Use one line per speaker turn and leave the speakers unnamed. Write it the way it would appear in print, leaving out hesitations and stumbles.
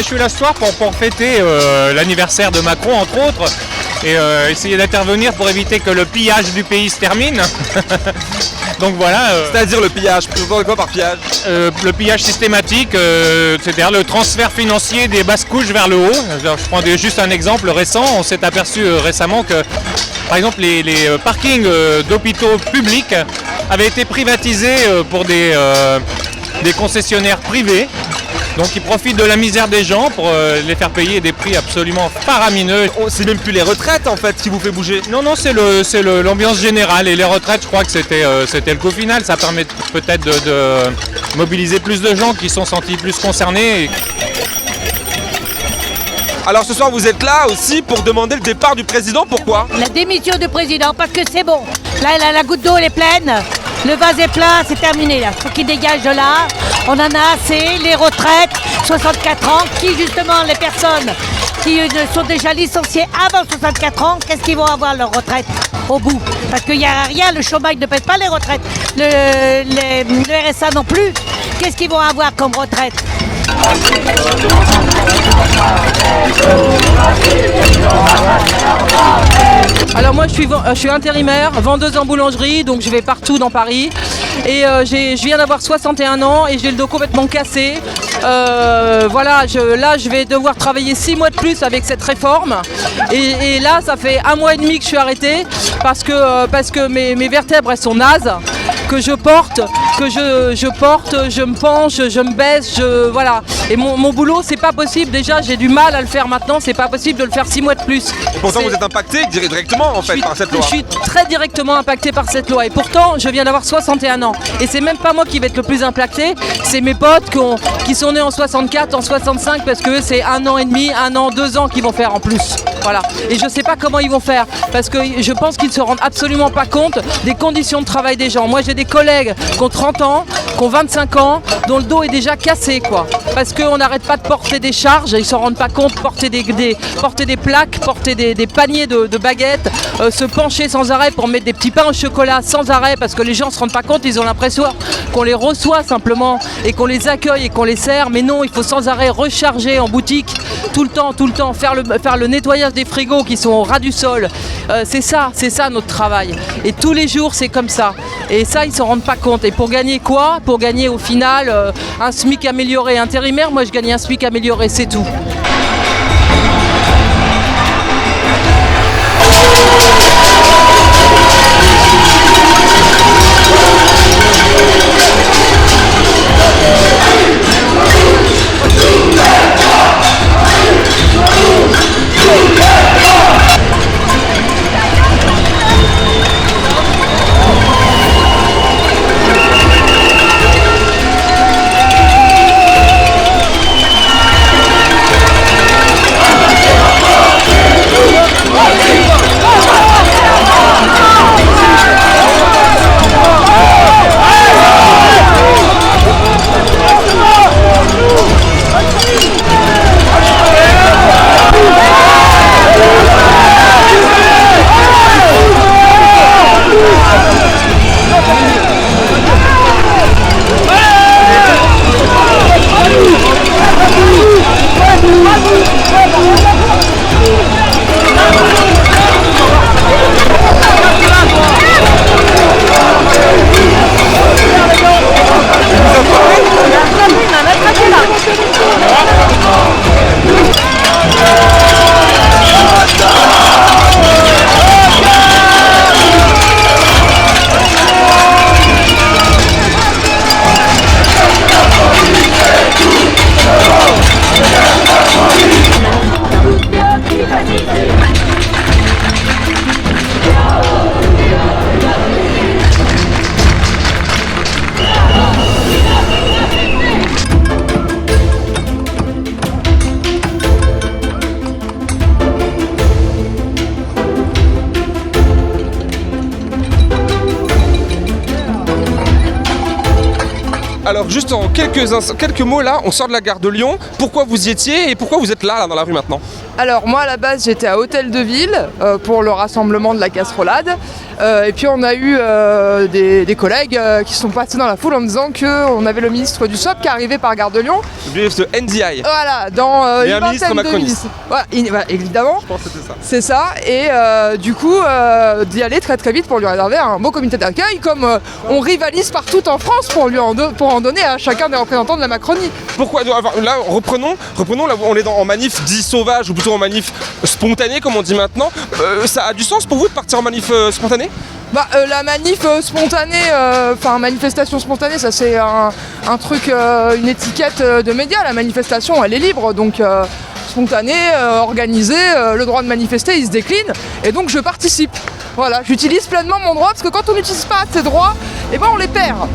suis là ce soir pour fêter l'anniversaire de Macron, entre autres, et essayer d'intervenir pour éviter que le pillage du pays se termine. Donc voilà.
C'est-à-dire le pillage, tu entends quoi par pillage?
Le pillage systématique, c'est-à-dire le transfert financier des basses couches vers le haut. Je prends juste un exemple récent. On s'est aperçu récemment que, par exemple, les parkings d'hôpitaux publics avaient été privatisés pour des concessionnaires privés. Donc ils profitent de la misère des gens pour les faire payer des prix absolument faramineux.
C'est même plus les retraites en fait qui vous fait bouger.
Non, c'est l'ambiance générale. Et les retraites, je crois que c'était le coup final. Ça permet peut-être de mobiliser plus de gens qui sont sentis plus concernés.
Alors ce soir vous êtes là aussi pour demander le départ du président, pourquoi?
La démission du président, parce que c'est bon. Là, la goutte d'eau elle est pleine, le vase est plein, c'est terminé là. Faut qu'il dégage de là, on en a assez, les retraites, 64 ans, qui justement les personnes qui sont déjà licenciées avant 64 ans, qu'est-ce qu'ils vont avoir leur retraite au bout? Parce qu'il n'y a rien, le chômage ne paie pas les retraites, le RSA non plus, qu'est-ce qu'ils vont avoir comme retraite?
Alors moi je suis intérimaire, vendeuse en boulangerie, donc je vais partout dans Paris et je viens d'avoir 61 ans et j'ai le dos complètement cassé. Voilà, là je vais devoir travailler 6 mois de plus avec cette réforme et là ça fait 1 mois et demi que je suis arrêtée parce que mes vertèbres elles sont nazes, que je porte, je me penche, je me baisse, voilà. Et mon boulot, c'est pas possible. Déjà, j'ai du mal à le faire maintenant. C'est pas possible de le faire 6 mois de plus.
Et pourtant, vous êtes impacté directement en fait par cette loi.
Je suis très directement impacté par cette loi. Et pourtant, je viens d'avoir 61 ans. Et c'est même pas moi qui vais être le plus impacté. C'est mes potes qui sont nés en 64, en 65, parce que eux, c'est 1 an et demi, 1 an, 2 ans qu'ils vont faire en plus. Voilà. Et je sais pas comment ils vont faire. Parce que je pense qu'ils ne se rendent absolument pas compte des conditions de travail des gens. Moi, j'ai des collègues qui ont 30 ans, qui ont 25 ans, dont le dos est déjà cassé, quoi. Parce qu'on n'arrête pas de porter des charges, ils ne s'en rendent pas compte, porter des plaques, porter des paniers de baguettes, se pencher sans arrêt pour mettre des petits pains au chocolat sans arrêt, parce que les gens ne se rendent pas compte, ils ont l'impression qu'on les reçoit simplement et qu'on les accueille et qu'on les sert, mais non, il faut sans arrêt recharger en boutique, tout le temps, faire le nettoyage des frigos qui sont au ras du sol. C'est ça notre travail. Et tous les jours, c'est comme ça. Et ça, ils ne s'en rendent pas compte. Et pour gagner quoi? Pour gagner au final un SMIC amélioré intérimaire, moi je gagne un SMIC amélioré, c'est tout.
Alors juste en quelques mots là, on sort de la gare de Lyon. Pourquoi vous y étiez et pourquoi vous êtes là dans la rue maintenant?
Alors moi à la base j'étais à Hôtel de Ville pour le rassemblement de la casserolade et puis on a eu des collègues qui sont passés dans la foule en disant qu'on avait le ministre du SOP qui arrivait par Gare de Lyon.
Le ministre de NDI.
Voilà, dans
Et
une
un ministre
vingtaine de
macroniste.
ministres. Voilà, voilà, évidemment.
Je pense que c'était ça.
C'est ça, et du coup d'y aller très très vite pour lui réserver un beau comité d'accueil comme on rivalise partout en France pour en donner à chacun des représentants de la Macronie.
Pourquoi là, reprenons là où on est en manif dit sauvage ou plutôt en manif spontanée comme on dit maintenant. Ça a du sens pour vous de partir en manif spontanée?
La manif spontanée, manifestation spontanée, ça c'est un truc, une étiquette de médias. La manifestation elle est libre, donc spontanée, organisée, le droit de manifester il se décline et donc je participe. Voilà, j'utilise pleinement mon droit parce que quand on n'utilise pas ses droits, on les perd.